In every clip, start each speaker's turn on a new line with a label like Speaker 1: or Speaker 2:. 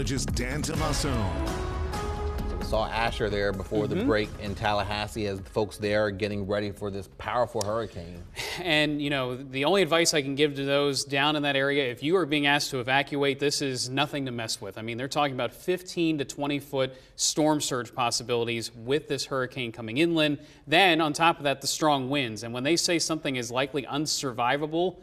Speaker 1: meteorologist Dan Tomaso.
Speaker 2: We saw Asher there before the break in Tallahassee as the folks there are getting ready for this powerful hurricane.
Speaker 3: And, you know, the only advice I can give to those down in that area, if you are being asked to evacuate, this is nothing to mess with. I mean, they're talking about 15 to 20-foot storm surge possibilities with this hurricane coming inland. Then, on top of that, the strong winds. And when they say something is likely unsurvivable,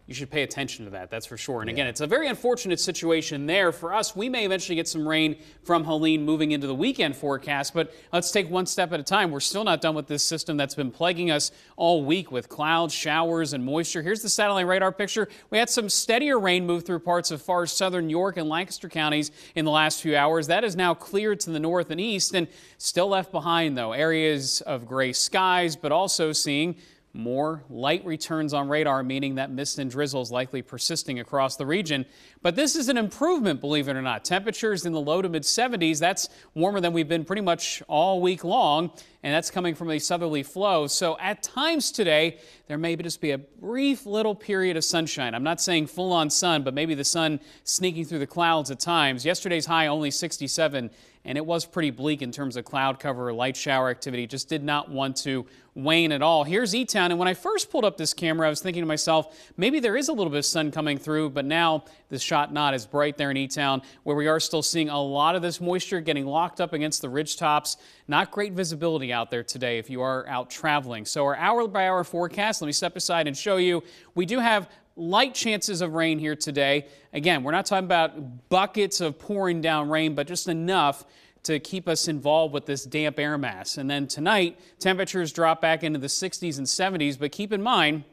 Speaker 3: you should pay attention to that, that's for sure. And again, it's a very unfortunate situation there. For us, we may eventually get some rain from Helene moving into the weekend forecast, but let's take one step at a time. We're still not done with this system that's been plaguing us all week with clouds, showers, and moisture. Here's the satellite radar picture. We had some steadier rain move through parts of far southern York and Lancaster counties in the last few hours. That is now cleared to the north and east, and still left behind, though, areas of gray skies, but also seeing more light returns on radar, meaning that mist and drizzle is likely persisting across the region. But this is an improvement, believe it or not. Temperatures in the low to mid 70s. That's warmer than we've been pretty much all week long, and that's coming from a southerly flow. So at times today, there may just be a brief little period of sunshine. I'm not saying full-on sun, but maybe the sun sneaking through the clouds at times. Yesterday's high only 67. And it was pretty bleak in terms of cloud cover, light shower activity. Just did not want to wane at all. Here's E-Town, and when I first pulled up this camera, I was thinking to myself, maybe there is a little bit of sun coming through, but now the shot not as bright there in E-Town, where we are still seeing a lot of this moisture getting locked up against the ridge tops. Not great visibility out there today if you are out traveling. So our hour-by-hour forecast, let me step aside and show you. We do have light chances of rain here today. Again, we're not talking about buckets of pouring down rain, but just enough to keep us involved with this damp air mass. And then tonight, temperatures drop back into the 60s and 70s, but keep in mind,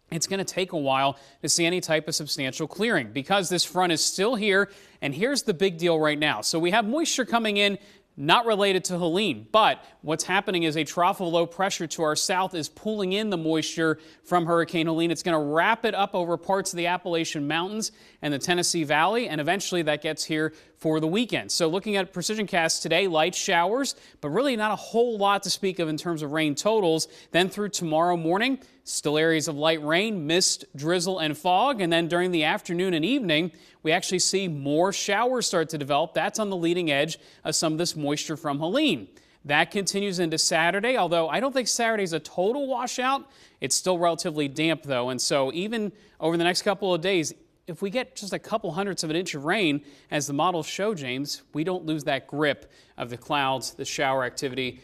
Speaker 3: it's going to take a while to see any type of substantial clearing because this front is still here. And here's the big deal right now. So we have moisture coming in, not related to Helene, but what's happening is a trough of low pressure to our south is pulling in the moisture from Hurricane Helene. It's going to wrap it up over parts of the Appalachian Mountains and the Tennessee Valley, and eventually that gets here for the weekend. So looking at precision casts today, light showers, but really not a whole lot to speak of in terms of rain totals. Then through tomorrow morning, still areas of light rain, mist, drizzle, and fog. And then during the afternoon and evening, we actually see more showers start to develop. That's on the leading edge of some of this moisture from Helene. That continues into Saturday, although I don't think Saturday's a total washout. It's still relatively damp, though. And so even over the next couple of days, if we get just a couple hundredths of an inch of rain, as the models show, James, we don't lose that grip of the clouds, the shower activity,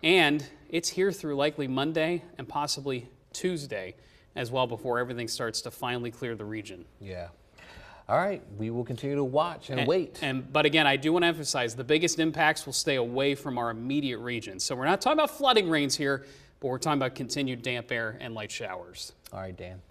Speaker 3: and it's here through likely Monday and possibly Tuesday as well before everything starts to finally clear the region.
Speaker 2: Yeah. All right, we will continue to watch and wait.
Speaker 3: But again, I do want to emphasize the biggest impacts will stay away from our immediate region. So we're not talking about flooding rains here, but we're talking about continued damp air and light showers.
Speaker 2: All right, Dan.